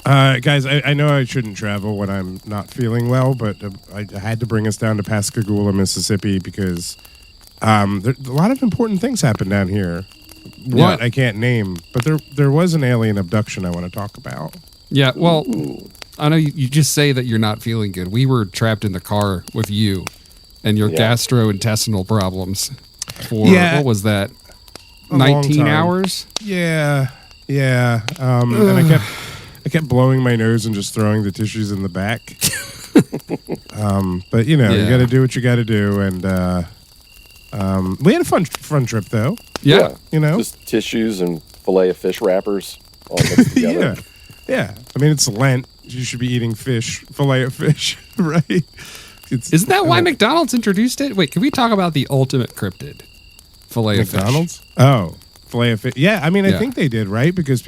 Guys, I know I shouldn't travel when I'm not feeling well, but I had to bring us down to Pascagoula, Mississippi, because a lot of important things happen down here. What I can't name, but there was an alien abduction I want to talk about. Yeah, well, I know you just say that you're not feeling good. We were trapped in the car with you and your gastrointestinal problems for, what was that, 19 hours? Yeah. And I kept blowing my nose and just throwing the tissues in the back. But, you got to do what you got to do. And we had a fun trip, though. Yeah. Just tissues and fillet of fish wrappers all mixed together. Yeah. I mean, it's Lent. You should be eating fillet of fish, right? Isn't that why McDonald's introduced it? Wait, can we talk about the ultimate cryptid? Fillet of fish. McDonald's? Oh, fillet of fish. Yeah, I mean, I think they did, right? Because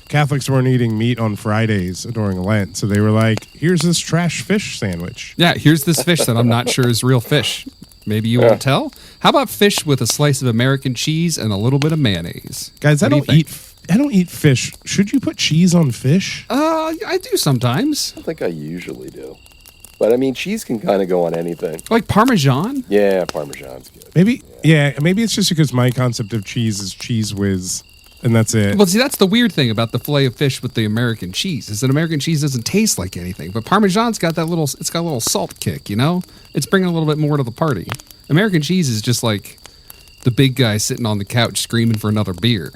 Catholics weren't eating meat on Fridays during Lent. So they were like, here's this trash fish sandwich. Yeah, here's this fish that I'm not sure is real fish. Maybe you won't tell? How about fish with a slice of American cheese and a little bit of mayonnaise? Guys, I don't eat fish. Should you put cheese on fish? I do sometimes. I don't think I usually do. But, I mean, cheese can kind of go on anything. Like Parmesan? Yeah, Parmesan's good. Maybe it's just because my concept of cheese is Cheese Whiz, and that's it. Well, see, that's the weird thing about the fillet of fish with the American cheese, is that American cheese doesn't taste like anything. But Parmesan's got a little salt kick, It's bringing a little bit more to the party. American cheese is just like the big guy sitting on the couch screaming for another beer,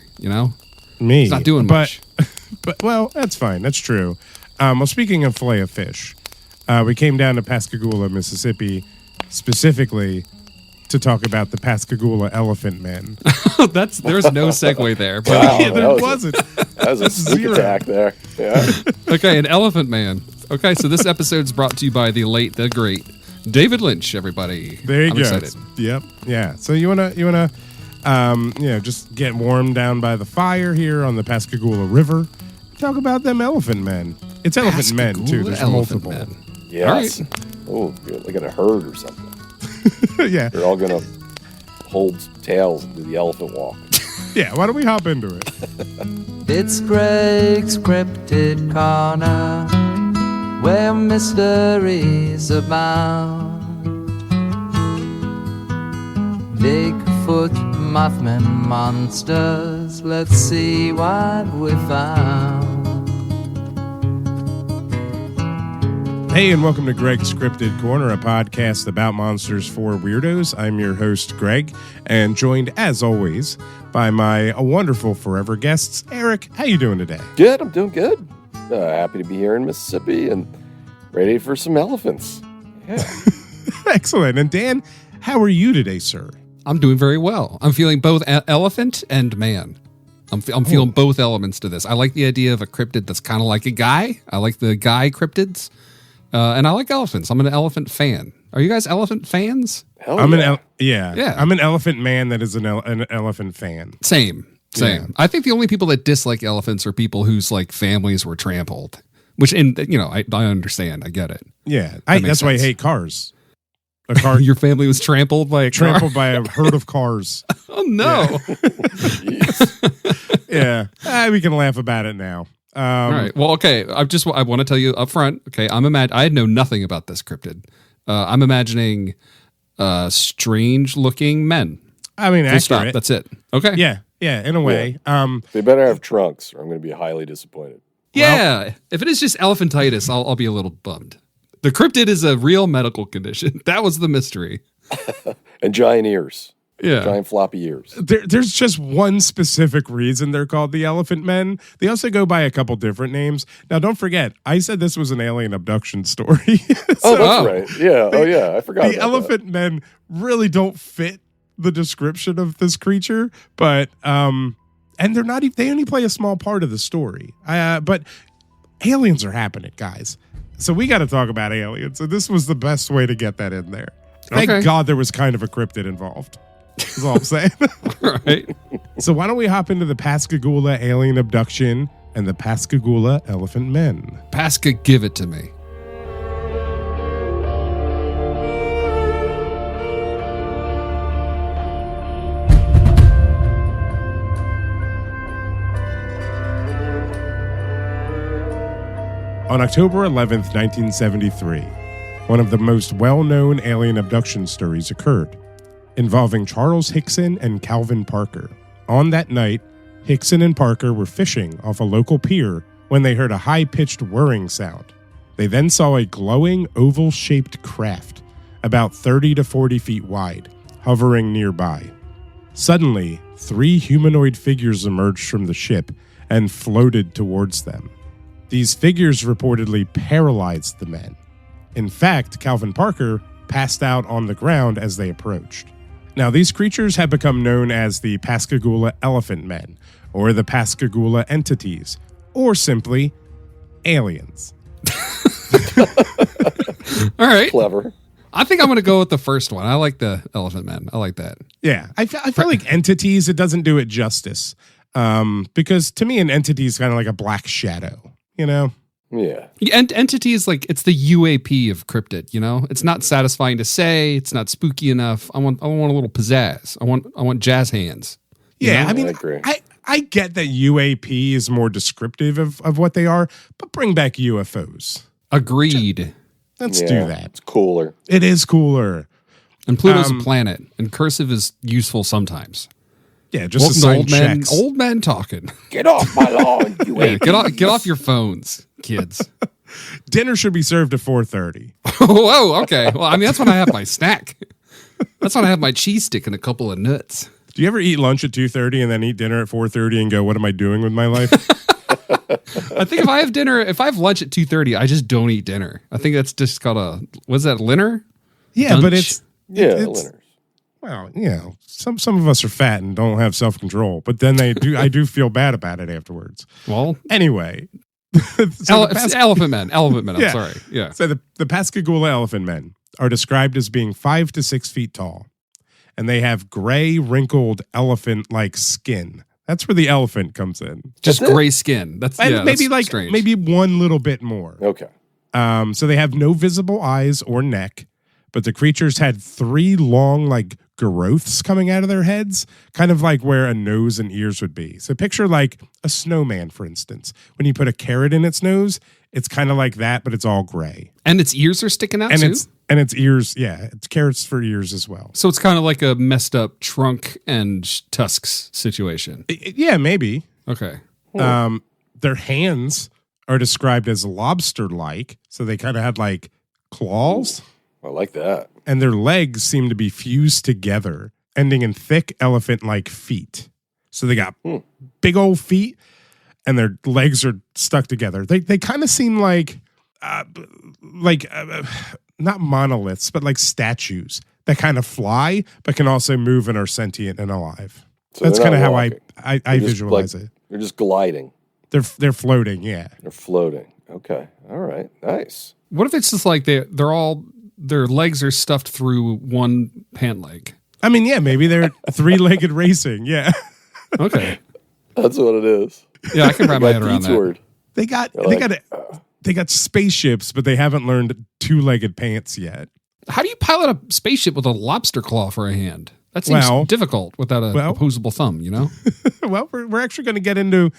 Me. It's not doing much. But, well, that's fine. That's true. Well, speaking of fillet of fish, we came down to Pascagoula, Mississippi, specifically to talk about the Pascagoula Elephant Men. There's no segue there. But wow, there wasn't. That was a sneak attack there. Yeah. Okay, an Elephant Man. Okay, so this episode's brought to you by the late, the great David Lynch. Everybody, there you I'm go. Excited. Yep. Yeah. So you wanna just get warm down by the fire here on the Pascagoula River. Talk about them Elephant Men. It's Elephant Men too. There's multiple. Men. Yes. Right. Oh, like in a herd or something. Yeah. They're all gonna hold tails and do the elephant walk. Yeah. Why don't we hop into it? It's Greg's Cryptid Corner, where mysteries abound. Bigfoot, Mothman, monsters, let's see what we found. Hey, and welcome to Greg's Cryptid Corner, a podcast about monsters for weirdos. I'm your host, Greg, and joined, as always, by my wonderful forever guests. Eric, how you doing today? Good, I'm doing good. Happy to be here in Mississippi and ready for some elephants. Yeah. Excellent. And Dan, how are you today, sir? I'm doing very well. I'm feeling both elephant and man. I'm feeling both elements to this. I like the idea of a cryptid that's kind of like a guy. I like the guy cryptids. And I like elephants. I'm an elephant fan. Are you guys elephant fans? Hell I'm yeah. I'm an elephant man that is an elephant fan. Same. Yeah. I think the only people that dislike elephants are people whose families were trampled. Which, I understand. I get it. Yeah, that's why I hate cars. A car. Your family was trampled by a herd of cars. Oh no. Yeah. We can laugh about it now. All right. Well, okay. I want to tell you up front. Okay, I know nothing about this cryptid. I'm imagining strange looking men. I mean, accurate. Stop. That's it. Okay. Yeah. In a way. Yeah. They better have trunks, or I'm going to be highly disappointed. Yeah. Well, if it is just elephantitis, I'll be a little bummed. The cryptid is a real medical condition. That was the mystery. And giant ears. Yeah. Giant floppy ears. There's just one specific reason they're called the Elephant Men. They also go by a couple different names. Now, don't forget, I said this was an alien abduction story. That's right. Yeah. I forgot. The Elephant Men really don't fit the description of this creature, but and they're not. They only play a small part of the story. But aliens are happening, guys. So we got to talk about aliens. And this was the best way to get that in there. Thank God there was kind of a cryptid involved. That's all I'm saying. Right. So why don't we hop into the Pascagoula alien abduction and the Pascagoula Elephant Men? Pasca, give it to me. On October 11th, 1973, one of the most well-known alien abduction stories occurred, involving Charles Hickson and Calvin Parker. On that night, Hickson and Parker were fishing off a local pier when they heard a high-pitched whirring sound. They then saw a glowing, oval-shaped craft, about 30 to 40 feet wide, hovering nearby. Suddenly, 3 humanoid figures emerged from the ship and floated towards them. These figures reportedly paralyzed the men. In fact, Calvin Parker passed out on the ground as they approached. Now, these creatures have become known as the Pascagoula Elephant Men, or the Pascagoula Entities, or simply aliens. All right. Clever. I think I'm going to go with the first one. I like the Elephant Men. I like that. Yeah, I feel like entities, it doesn't do it justice. Because to me, an entity is kind of like a black shadow, you know? Yeah. Entity is like, it's the UAP of cryptid, you know? It's not satisfying to say. It's not spooky enough. I want a little pizzazz. I want jazz hands. Yeah, know? I mean, I agree. I get that UAP is more descriptive of what they are, but bring back UFOs. Agreed. Let's Yeah, do that. It's cooler. It is cooler. And Pluto's a planet, and cursive is useful sometimes. Yeah, just assign old checks. men talking. Get off my lawn, you Yeah, get off your phones, kids. Dinner should be served at 4:30. Whoa, okay. Well, I mean, that's when I have my snack. That's when I have my cheese stick and a couple of nuts. Do you ever eat lunch at 2:30 and then eat dinner at 4:30 and go, what am I doing with my life? I think if I have lunch at 2:30, I just don't eat dinner. I think that's just called what's that, dinner? Yeah, Dunch? but it's Linners. well, you know, some of us are fat and don't have self-control, but then I do feel bad about it afterwards. Well, anyway. Elephant Men. I'm Yeah. sorry. Yeah. So the Pascagoula Elephant Men are described as being 5 to 6 feet tall, and they have gray, wrinkled elephant-like skin. That's where the elephant comes in. Just That's it? gray skin. That's And maybe that's like strange. maybe one little bit more. Okay. So they have no visible eyes or neck, but the creatures had 3 long, like, growths coming out of their heads, kind of like where a nose and ears would be. So picture like a snowman, for instance. When you put a carrot in its nose, it's kind of like that, but it's all gray. And its ears are sticking out And too? its ears, yeah, it's carrots for ears as well. So it's kind of like a messed up trunk and tusks situation. Yeah, maybe. Okay. Their hands are described as lobster-like, so they kind of had like claws. I like that. And their legs seem to be fused together, ending in thick elephant-like feet. So they got big old feet, and their legs are stuck together. They kind of seem like not monoliths, but like statues that kind of fly, but can also move and are sentient and alive. So That's they're kind of not how walking. I They're just, visualize like, it. They're just gliding. They're floating, yeah. They're floating. Okay. All right. Nice. What if it's just like they're all, their legs are stuffed through one pant leg? I mean, yeah, maybe they're 3-legged racing, yeah. Okay. That's what it is. Yeah, I can wrap my head around that. Detoured. They got spaceships, but they haven't learned 2-legged pants yet. How do you pilot a spaceship with a lobster claw for a hand? That seems difficult without a opposable thumb, you know? Well, we're actually going to get into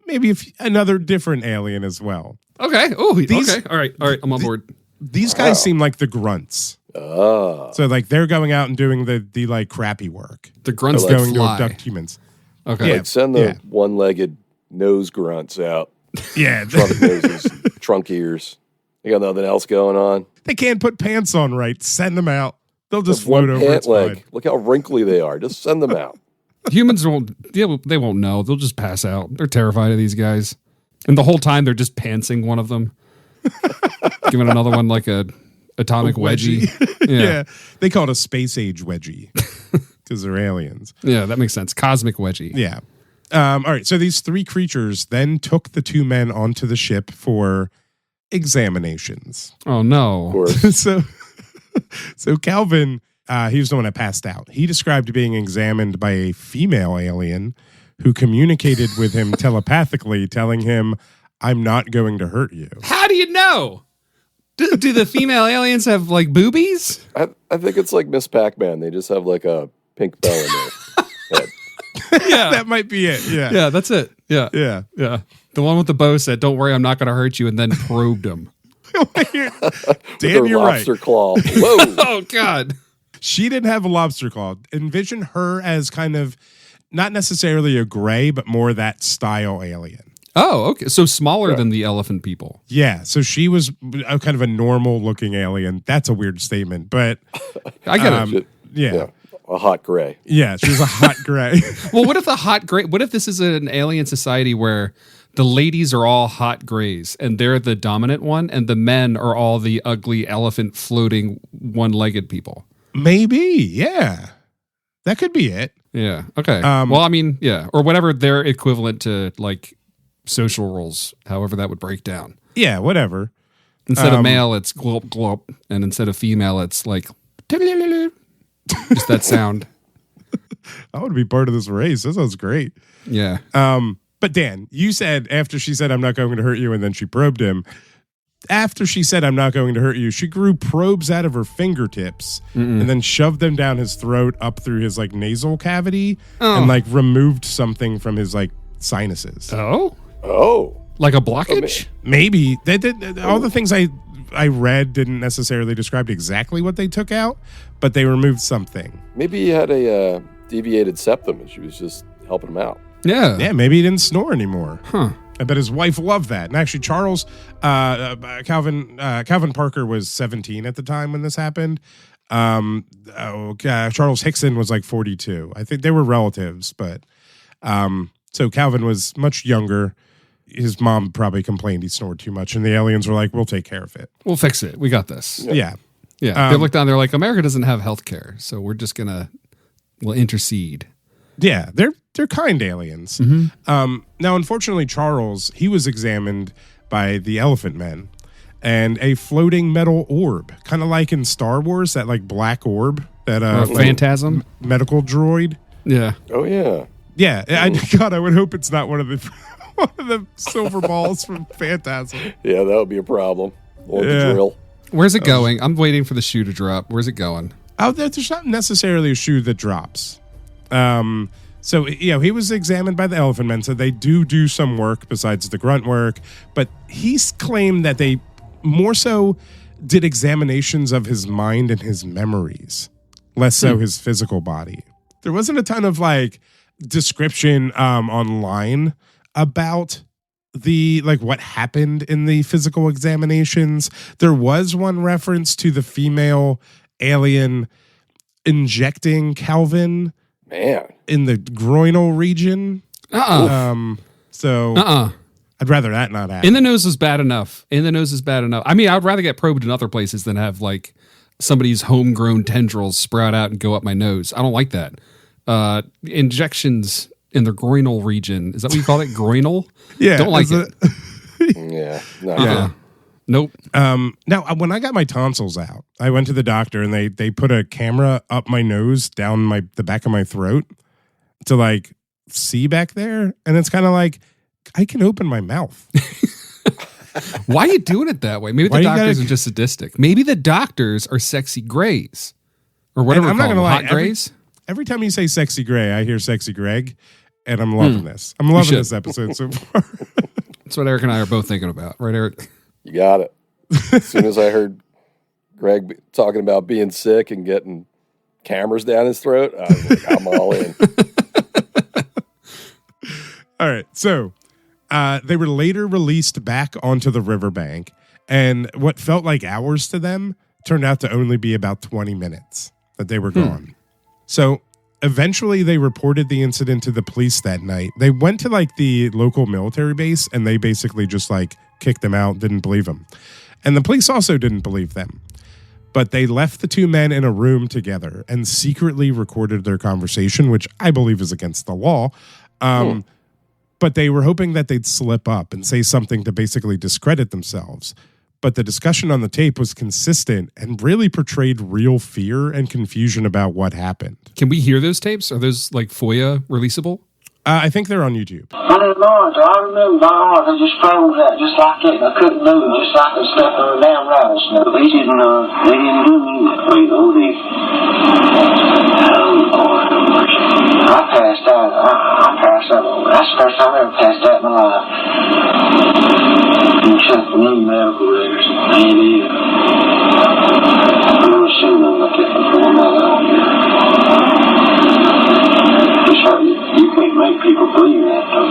maybe another different alien as well. Okay. Oh, okay. All right. I'm on board. These guys seem like the grunts. So like they're going out and doing the like crappy work. The grunts Like that going to fly. abduct humans. Okay. Like send the one-legged nose grunts out. Yeah. Trunk noses, trunk ears. They got nothing else going on. They can't put pants on right. Send them out. They'll just One float over. pant It's leg. fine. Look how wrinkly they are. Just send them out. Humans they won't know. They'll just pass out. They're terrified of these guys. And the whole time they're just pantsing one of them. Giving another one like a atomic wedgie. Yeah. They call it a space age wedgie because they're aliens. Yeah, that makes sense. Cosmic wedgie. Yeah. All right. So these 3 creatures then took the 2 men onto the ship for examinations. Oh Of no. course. So Calvin, he was the one that passed out. He described being examined by a female alien who communicated with him telepathically, telling him, "I'm not going to hurt you." How do you know? Do the female aliens have like boobies? I think it's like Miss Pac-Man. They just have like a pink bell in there. Yeah. That might be it. Yeah. Yeah, that's it. Yeah. Yeah. Yeah. The one with the bow said, "Don't worry, I'm not going to hurt you," and then probed him. Dan, you're right. Lobster claw. Whoa. Oh, God. She didn't have a lobster claw. Envision her as kind of not necessarily a gray, but more that style alien. Oh, okay. So smaller than the elephant people. Yeah. So she was a kind of a normal looking alien. That's a weird statement, but I get it. yeah. A hot gray. Yeah. She was a hot gray. Well, what if this is an alien society where the ladies are all hot grays and they're the dominant one, and the men are all the ugly elephant floating one-legged people? Maybe. Yeah. That could be it. Yeah. Okay. Well, I mean, yeah, or whatever their equivalent to like social roles, however that would break down. Yeah. Whatever. Instead of male, it's glop glop, and instead of female, it's like just that sound. I want to be part of this race. That sounds great. Yeah. But Dan, you said after she said, "I'm not going to hurt you," and then she probed him. After she said, "I'm not going to hurt you," she grew probes out of her fingertips and then shoved them down his throat up through his like nasal cavity and like removed something from his like sinuses. Oh. Like a blockage? Maybe they did all the things I read didn't necessarily describe exactly what they took out, but they removed something. Maybe he had a deviated septum and she was just helping him out. Yeah. Yeah, maybe he didn't snore anymore. Huh. I bet his wife loved that. And actually, Charles, Calvin Parker was 17 at the time when this happened. Charles Hickson was like 42. I think they were relatives, but so Calvin was much younger. His mom probably complained he snored too much, and the aliens were like, "We'll take care of it. We'll fix it. We got this." Yeah. Yeah. They looked down. They're like, America doesn't have health care, so we'll intercede. Yeah, they're kind aliens. Now, unfortunately, Charles, he was examined by the Elephant Men, and a floating metal orb, kind of like in Star Wars, that like black orb, that phantasm medical droid. Yeah. Oh, yeah. Yeah, God, I would hope it's not one of the silver balls from Phantasm. Yeah, that would be a problem. Or Yeah. the drill. Where's it going? I'm waiting for the shoe to drop. Where's it going? Oh, there's not necessarily a shoe that drops. So, he was examined by the Elephant Men, so they do some work besides the grunt work, but he's claimed that they more so did examinations of his mind and his memories, less so his physical body. There wasn't a ton of like description online about the like what happened in the physical examinations. There was one reference to the female alien injecting Calvin in the groinal region. I'd rather that not happen. In the nose is bad enough. I mean, I'd rather get probed in other places than have like somebody's homegrown tendrils sprout out and go up my nose. I don't like that. Injections in the groinal region. Is that what you call it? Groinal? Yeah. Don't like it. Yeah. No. Yeah. Nope. Now, when I got my tonsils out, I went to the doctor and they put a camera up my nose, down the back of my throat to like see back there. And it's kind of like, I can open my mouth. Why are you doing it that way? Maybe the doctors are just sadistic. Maybe the doctors are sexy grays or whatever. I'm not going to lie. Hot grays. Every time you say sexy gray, I hear sexy Greg, and I'm loving this. I'm loving this episode so far. That's what Eric and I are both thinking about. Right, Eric? You got it. As soon as I heard Greg talking about being sick and getting cameras down his throat, I was like, I'm all in. All right. So they were later released back onto the riverbank, and what felt like hours to them turned out to only be about 20 minutes that they were gone. So eventually they reported the incident to the police that night. They went to like the local military base and they basically just like kicked them out, didn't believe them. And the police also didn't believe them. But they left the two men in a room together and secretly recorded their conversation, which I believe is against the law. But they were hoping that they'd slip up and say something to basically discredit themselves. But the discussion on the tape was consistent and really portrayed real fear and confusion about what happened. Can we hear those tapes? Are those like FOIA releasable? I think they're on YouTube. I didn't know until I removed my arm. They just froze that just like that. I couldn't move, just like I stepped on a damn rattlesnake. They didn't do me that way, though. Oh, boy, I passed out. I passed out. That's the first time I ever passed out in my life. You check the new medical records. Ain't it? I'm assuming I'm looking for my It's hard. You can't make people believe that, though.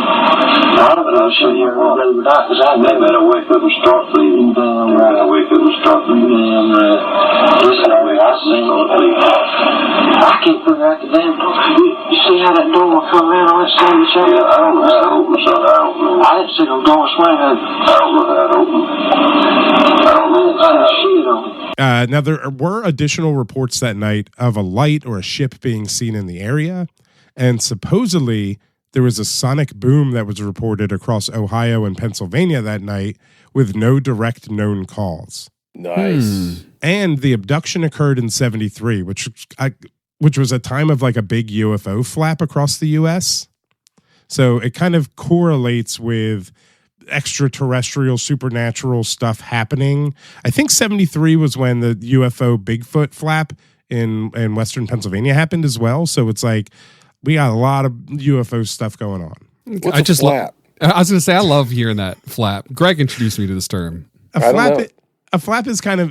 I don't know. So you're going to die because I better wake up and start believing. Damn right. Better wake up and start believing. Damn right. Listen, I seen I can't figure out the damn door. You see how that door will come around on that side of the channel? Yeah, I don't know how to open it. I don't know. I didn't see no door swing. I don't know how to open it. I don't know how to shit on it. Now, there were additional reports that night of a light or a ship being seen in the area, and supposedly there was a sonic boom that was reported across Ohio and Pennsylvania that night with no direct known cause. Nice. And the abduction occurred in 73, which was a time of like a big UFO flap across the U.S. So it kind of correlates with extraterrestrial, supernatural stuff happening. I think 73 was when the UFO Bigfoot flap in Western Pennsylvania happened as well. So it's like we got a lot of UFO stuff going on. What's a flap? I was going to say, I love hearing that flap. Greg introduced me to this term. A flap is kind of,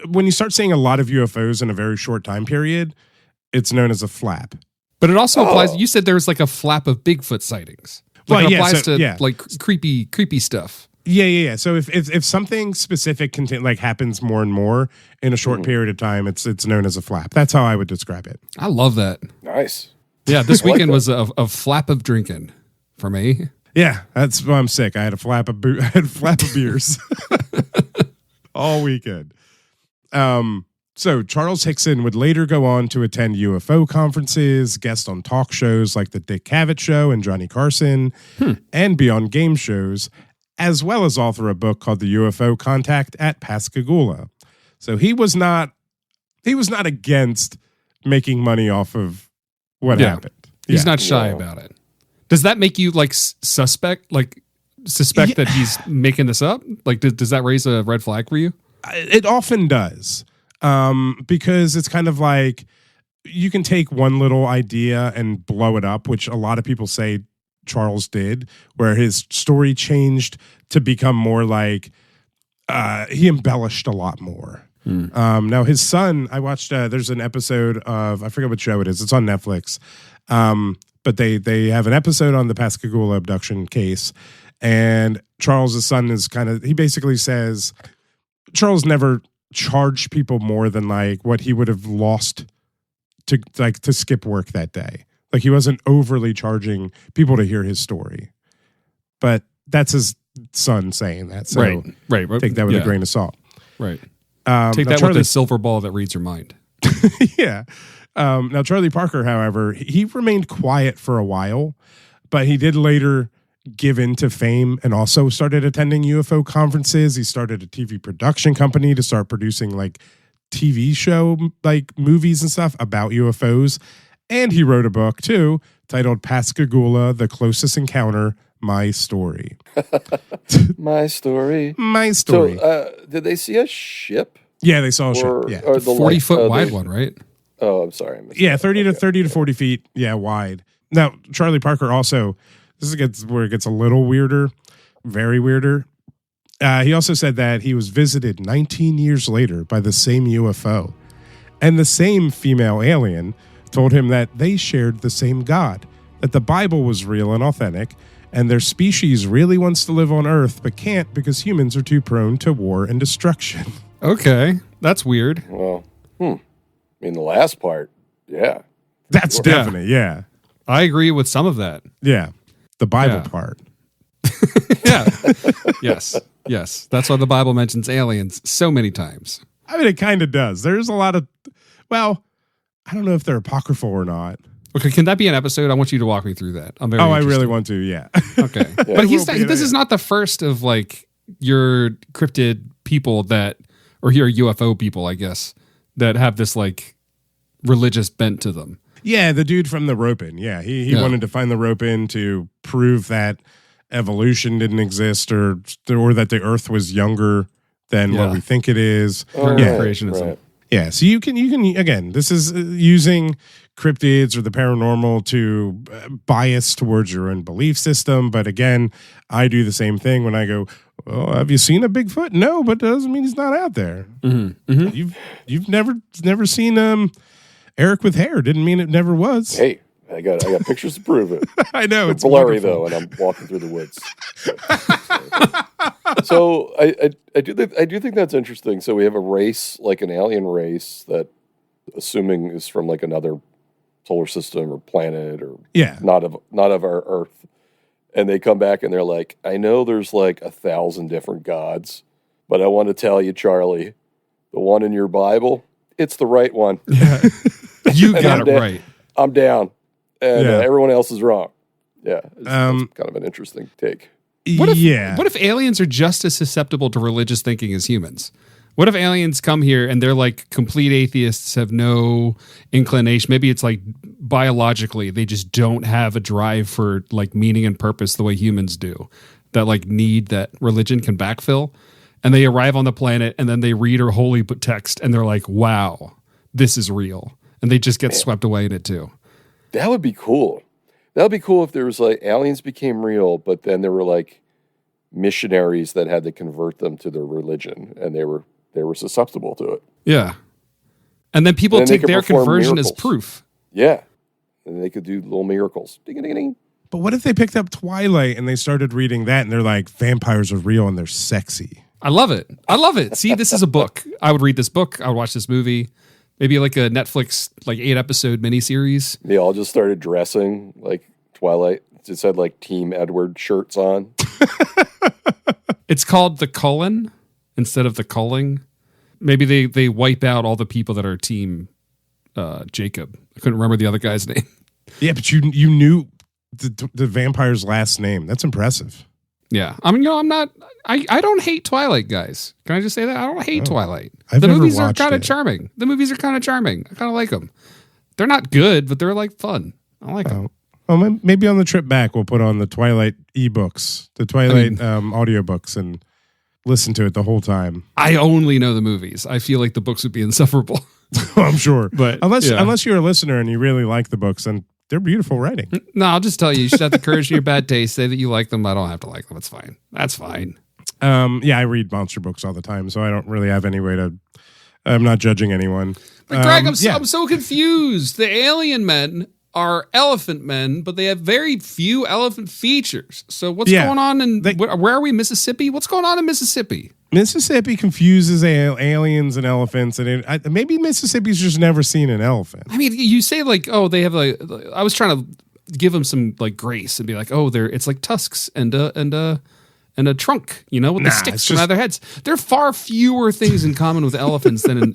when you start seeing a lot of UFOs in a very short time period, it's known as a flap. But it also applies, you said there's like a flap of Bigfoot sightings. Like it applies to like creepy stuff. Yeah. So if something specific happens more and more in a short period of time, it's known as a flap. That's how I would describe it. I love that. Nice. Yeah, this weekend was a flap of drinking for me. Yeah, that's why I'm sick. I had a flap of beers all weekend. So Charles Hickson would later go on to attend UFO conferences, guest on talk shows like the Dick Cavett Show and Johnny Carson, and be on game shows, as well as author a book called The UFO Contact at Pascagoula. So he was not against making money off of what happened. He's not shy about it. Does that make you like suspect that he's making this up? Like, does that raise a red flag for you? It often does. Because it's kind of like you can take one little idea and blow it up, which a lot of people say Charles did, where his story changed to become more like he embellished a lot more. Now his son, I watched, there's an episode of, I forget what show it is. It's on Netflix. But they have an episode on the Pascagoula abduction case, and Charles's son is he basically says Charles never charged people more than like what he would have lost to skip work that day. Like he wasn't overly charging people to hear his story, but that's his son saying that. So right. Take that with a grain of salt. Right. Take that with the silver ball that reads your mind. Yeah. Now Charlie Parker, however, he remained quiet for a while, but he did later give in to fame and also started attending UFO conferences. He started a TV production company to start producing like TV show, like movies and stuff about UFOs. And he wrote a book too titled Pascagoula, The Closest Encounter, My Story. My story. So, did they see a ship? Yeah, they saw a ship. Yeah. Or the 40-foot wide one, right? Oh, I'm sorry. 30 to 40 feet. Yeah, wide. Now, Charlie Parker also, this is where it gets a little weirder, very weirder. He also said that he was visited 19 years later by the same UFO. And the same female alien told him that they shared the same God, that the Bible was real and authentic, and their species really wants to live on Earth, but can't because humans are too prone to war and destruction. Okay, that's weird. Well, I mean, the last part, yeah. That's definite, yeah. I agree with some of that. Yeah, the Bible part. Yeah. Yes. That's why the Bible mentions aliens so many times. I mean, it kind of does. There's a lot of, well, I don't know if they're apocryphal or not. Okay, can that be an episode? I want you to walk me through that. I'm very I really want to, yeah. Okay. But this is not the first of like your cryptid people or your UFO people, I guess, that have this like religious bent to them. Yeah, the dude from the rope-in. Yeah, he wanted to find the rope-in to prove that evolution didn't exist or that the Earth was younger than what we think it is. Creationism. Right. Yeah, so you can again, this is using cryptids or the paranormal to bias towards your own belief system. But again, I do the same thing when I go, "Oh, have you seen a Bigfoot?" No, but that doesn't mean he's not out there. Mm-hmm. Mm-hmm. You've never seen Eric with hair. Didn't mean it never was. Hey, I got pictures to prove it. I know It's blurry though, and I'm walking through the woods. So I do think that's interesting. So we have a race, like an alien race, that assuming is from like another solar system or planet or not of our Earth, and they come back and they're like, I know there's like 1,000 different gods, but I want to tell you, Charlie, the one in your Bible, it's the right one. Yeah. You got it right. I'm down, and everyone else is wrong. Yeah, it's kind of an interesting take. What if aliens are just as susceptible to religious thinking as humans? What if aliens come here and they're like complete atheists, have no inclination? Maybe it's like biologically, they just don't have a drive for like meaning and purpose the way humans do, that like need that religion can backfill. And they arrive on the planet and then they read our holy text and they're like, wow, this is real. And they just get swept away in it too. That would be cool. That would be cool if there was like aliens became real, but then there were like missionaries that had to convert them to their religion, and they were susceptible to it. Yeah. And then people take their conversion miracles as proof. Yeah. And they could do little miracles. Ding, ding, ding. But what if they picked up Twilight and they started reading that and they're like, vampires are real and they're sexy? I love it. See, this is a book. I would read this book. I would watch this movie. Maybe like a Netflix, like 8-episode miniseries. They all just started dressing like Twilight. It just had like Team Edward shirts on. It's called The Cullen instead of The Culling. Maybe they wipe out all the people that are Team Jacob. I couldn't remember the other guy's name. Yeah, but you knew the vampire's last name. That's impressive. Yeah. I mean, I don't hate Twilight, guys. Can I just say that? I don't hate Twilight. The movies are kind of charming. I kind of like them. They're not good, but they're like fun. I like them. Well, maybe on the trip back, we'll put on the Twilight ebooks, the Twilight audiobooks, and listen to it the whole time. I only know the movies. I feel like the books would be insufferable. I'm sure. But unless you're a listener and you really like the books, and they're beautiful writing. No, I'll just tell you should have the courage in your bad taste. Say that you like them. I don't have to like them. It's fine. That's fine. I read monster books all the time, so I don't really have any way to. I'm not judging anyone. But Greg, I'm so confused. The alien men are elephant men, but they have very few elephant features. So what's going on where are we? Mississippi? What's going on in Mississippi? Mississippi confuses aliens and elephants, and maybe Mississippi's just never seen an elephant. I mean, you say like, oh, they have like. I was trying to give them some like grace and be like, oh, it's like tusks and a trunk, with the sticks from their heads. There are far fewer things in common with elephants than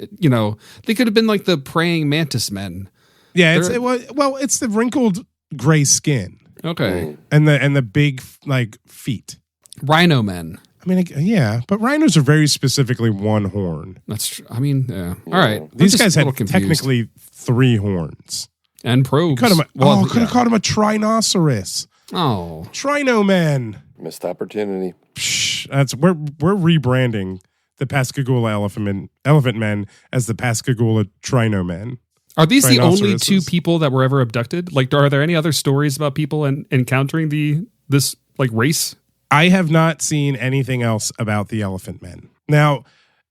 they could have been like the praying mantis men. Yeah, it's the wrinkled gray skin. Okay, and the big like feet. Rhino men. I mean, yeah, but rhinos are very specifically one horn. That's true. I mean, yeah. All right. These guys had technically 3 horns. And probes. Could have called him a trinoceros. Oh. Trino man. Missed opportunity. We're rebranding the Pascagoula Elephant Men as the Pascagoula Trino Men. Are these the only 2 people that were ever abducted? Like, are there any other stories about people encountering this like race? I have not seen anything else about the Elephant Men. Now,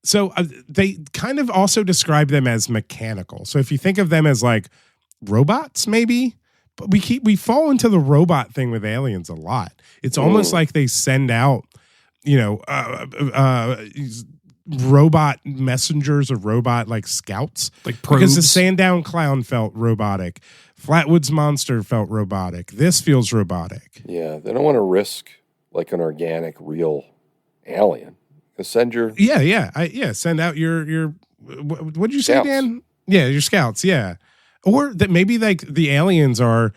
so they kind of also describe them as mechanical. So if you think of them as like robots, maybe, but we fall into the robot thing with aliens a lot. It's almost like they send out, robot messengers or robot like scouts, like probes. Because the Sandown Clown felt robotic, Flatwoods Monster felt robotic. This feels robotic. Yeah, they don't want to risk like an organic, real alien. Send your send out your what did you say, scouts. Dan? Yeah, your scouts. Yeah, or that maybe like the aliens are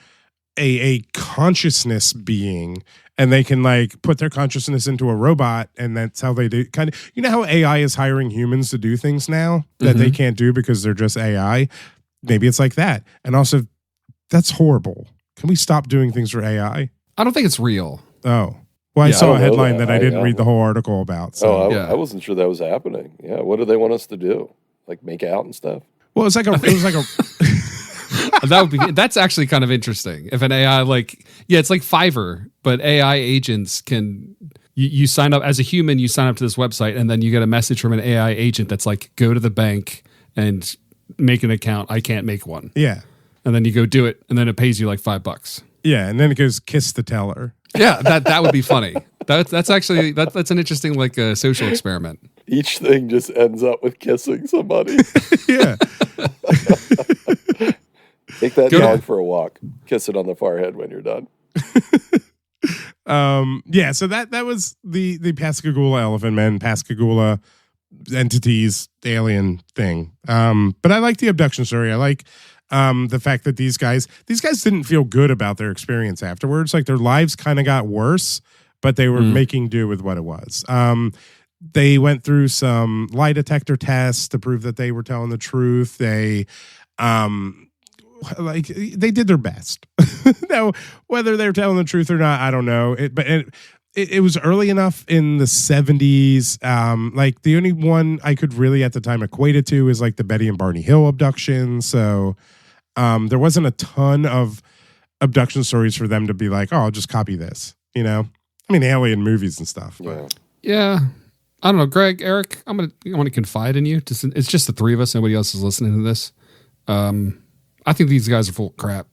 a consciousness being, and they can like put their consciousness into a robot, and that's how they do. Kind of, how AI is hiring humans to do things now that they can't do because they're just AI. Maybe it's like that, and also that's horrible. Can we stop doing things for AI? I don't think it's real. Oh. Well, I saw a headline that I didn't read the whole article about. So. I wasn't sure that was happening. Yeah, what do they want us to do? like make out and stuff? Well, it was like a That's actually kind of interesting. If an AI it's like Fiverr, but AI agents can, you sign up as a human, you sign up to this website and then you get a message from an AI agent that's like, go to the bank and make an account. I can't make one. Yeah. And then you go do it and then it pays you like $5. Yeah. And then it goes kiss the teller. Yeah. That would be funny. That's actually, that's an interesting social experiment. Each thing just ends up with kissing somebody. Yeah. Take that dog for a walk. Kiss it on the forehead when you're done. Yeah, so that was the Pascagoula Elephant Men, Pascagoula entities, alien thing. But I like the abduction story. I like the fact that these guys didn't feel good about their experience afterwards. Like their lives kind of got worse, but they were making do with what it was. They went through some lie detector tests to prove that they were telling the truth. They they did their best. Now, whether they're telling the truth or not, I don't know. It was early enough in the 70s. Like the only one I could really at the time equate it to is like the Betty and Barney Hill abduction. So there wasn't a ton of abduction stories for them to be like, oh, I'll just copy this. You know, I mean, alien movies and stuff. But. Yeah. I don't know, Greg, Eric. I want to confide in you. It's just the three of us. Nobody else is listening to this. I think these guys are full of crap.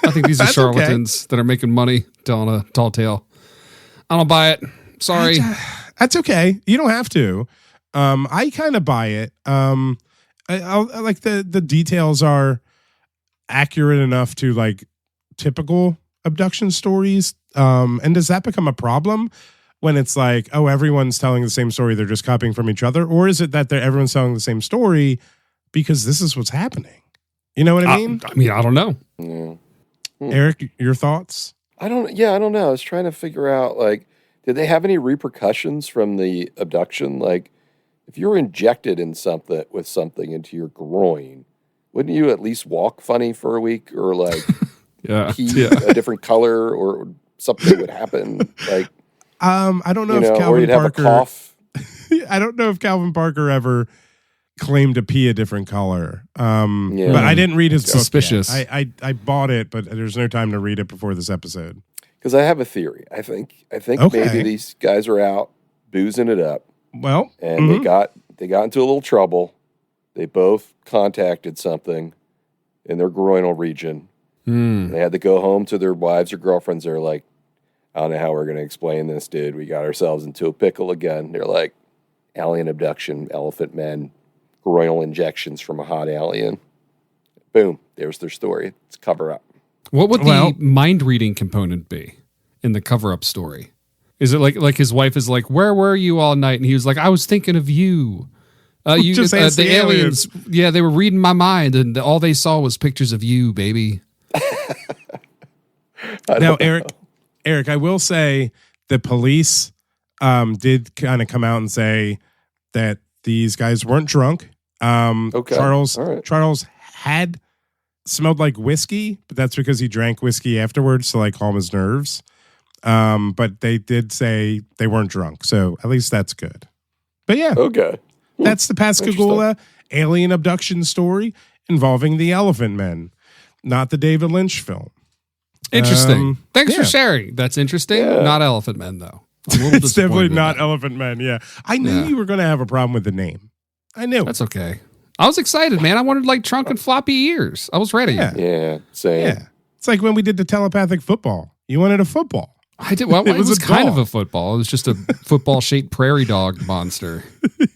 I think these are charlatans that are making money telling a tall tale. I don't buy it. Sorry. That's okay. You don't have to. I kind of buy it. I like the details are accurate enough to like typical abduction stories. And does that become a problem when it's like, oh, everyone's telling the same story, they're just copying from each other? Or is it that everyone's telling the same story because this is what's happening? You know what I mean? I don't know. Yeah. Eric, your thoughts? I don't know. I was trying to figure out, like, did they have any repercussions from the abduction? Like, if you were injected with something into your groin, wouldn't you at least walk funny for a week or like pee a different color or something would happen? Like, I don't know if Calvin Parker. Have a cough. I don't know if Calvin Parker ever claimed to pee a different color. But I didn't read his book. Suspicious. I bought it, but there's no time to read it before this episode. Because I have a theory. I think maybe these guys are out boozing it up. Well, and they got into a little trouble. They both contacted something in their groinal region. They had to go home to their wives or girlfriends. They're like, I don't know how we're going to explain this, dude. We got ourselves into a pickle again. They're like, alien abduction, elephant men, groinal injections from a hot alien. Boom. There's their story. It's cover up. What would the mind reading component be in the cover up story? Is it like his wife is like, where were you all night? And he was like, I was thinking of you. The aliens. Yeah, they were reading my mind and all they saw was pictures of you, baby. Now, Eric, I will say the police did kind of come out and say that these guys weren't drunk. Charles had smelled like whiskey, but that's because he drank whiskey afterwards to like calm his nerves. But they did say they weren't drunk, so at least that's good. But yeah, that's the Pascagoula alien abduction story involving the Elephant Men, not the David Lynch film. Interesting. Thanks for sharing. That's interesting. Yeah. Not Elephant Men, though. It's definitely not Elephant Men. Yeah, I knew you were going to have a problem with the name. I knew. That's okay. I was excited, man. I wanted like trunk and floppy ears. I was ready. Yeah, same. Yeah. It's like when we did the telepathic football. You wanted a football. I did. Well, it was kind of a football. It was just a football-shaped prairie dog monster.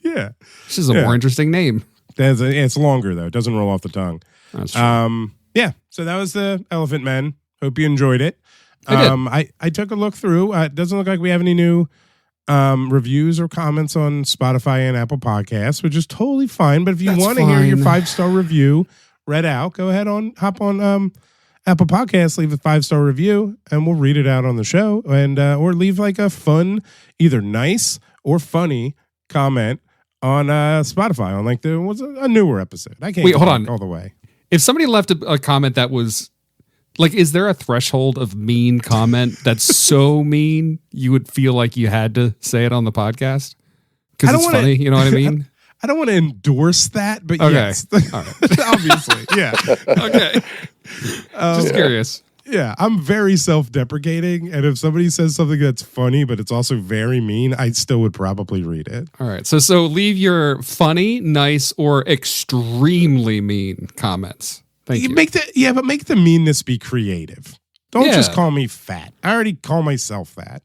Yeah. This is a more interesting name. It's longer, though. It doesn't roll off the tongue. That's true. Yeah. So that was the Elephant Men. Hope you enjoyed it. I took a look through. It doesn't look like we have any new reviews or comments on Spotify and Apple Podcasts, which is totally fine. But if you want to hear your 5-star review read out, go ahead hop on Apple Podcasts, leave a 5-star review, and we'll read it out on the show, and or leave like a fun, either nice or funny comment on Spotify on like a newer episode. I can't wait. Hold on, all the way. If somebody left a comment that was like, is there a threshold of mean comment that's so mean you would feel like you had to say it on the podcast? Because it's funny, you know what I mean? I don't want to endorse that, but Okay. yes. All right. Obviously. Yeah. Okay. Just curious. Yeah, I'm very self-deprecating, and if somebody says something that's funny but it's also very mean, I still would probably read it. All right. So leave your funny, nice, or extremely mean comments. Thank you. Make the meanness be creative. Don't just call me fat. I already call myself that.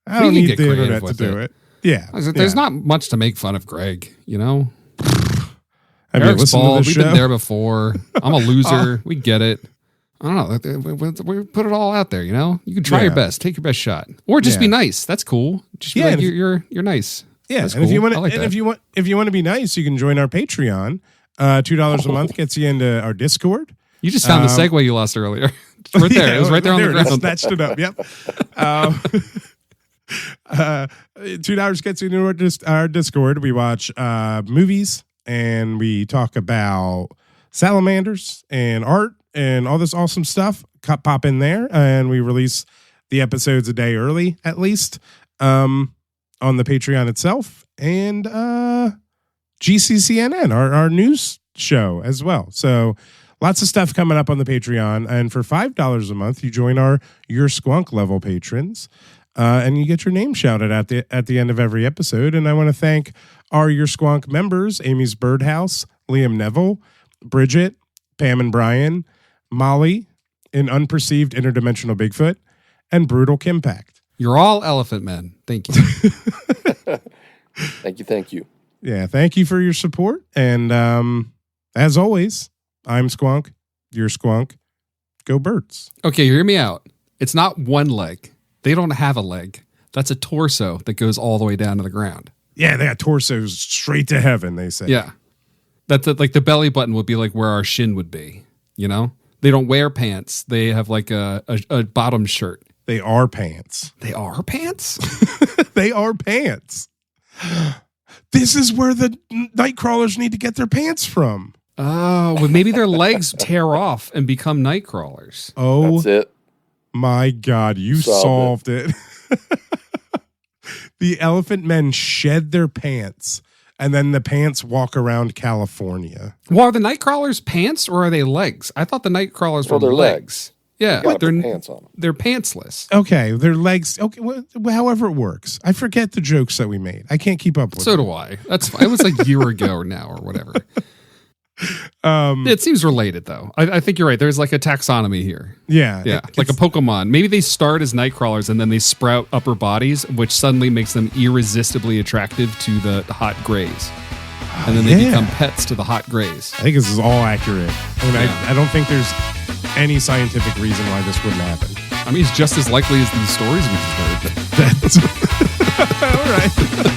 I don't need the internet to do it. Yeah. There's not much to make fun of Greg, you know? Have Eric's you bald. to the We've show? been there before. I'm a loser. We get it. I don't know. We put it all out there, you know? You can try your best. Take your best shot. Or just be nice. That's cool. Just be like, you're nice. Yeah. That's And cool. if you want to be nice, you can join our Patreon. $2 a month gets you into our Discord. You just found the segue you lost earlier. Right there. It was right there on the ground. Snatched it up. Yep. $2 gets you into our Discord. We watch movies and we talk about salamanders and art and all this awesome stuff. Pop in there, and we release the episodes a day early, at least, on the Patreon itself, and GCCNN, our news show as well. So lots of stuff coming up on the Patreon. And for $5 a month, you join our Your Squonk level patrons, and you get your name shouted at the end of every episode. And I want to thank our Your Squonk members: Amy's Birdhouse, Liam Neville, Bridget, Pam and Brian, Molly, an unperceived interdimensional Bigfoot, and Brutal Kimpact. You're all elephant men. Thank you. Thank you. Yeah, thank you for your support. And as always, I'm Squonk. You're Squonk. Go Birds. Okay, hear me out. It's not one leg. They don't have a leg. That's a torso that goes all the way down to the ground. Yeah, they got torsos straight to heaven, they say. Yeah. That's like the belly button would be like where our shin would be, you know? They don't wear pants. They have like a bottom shirt. They are pants. They are pants? They are pants. This is where the night crawlers need to get their pants from. Oh, well, maybe their legs tear off and become night crawlers. Oh, that's it. My God, you solved it. The elephant men shed their pants, and then the pants walk around California. Well, are the night crawlers pants or are they legs? I thought the night crawlers were legs. Yeah, they're pants on them. They're pantsless. Okay, their legs. Okay, however it works. I forget the jokes that we made. I can't keep up with. So do I. That's fine. It was like a year ago now or whatever. It seems related though. I think you're right. There's like a taxonomy here. Yeah, like a Pokemon. Maybe they start as night crawlers and then they sprout upper bodies, which suddenly makes them irresistibly attractive to the hot grays. And then they become pets to the hot grays. I think this is all accurate. I mean, I don't think there's any scientific reason why this wouldn't happen. I mean, it's just as likely as these stories we just heard. All right.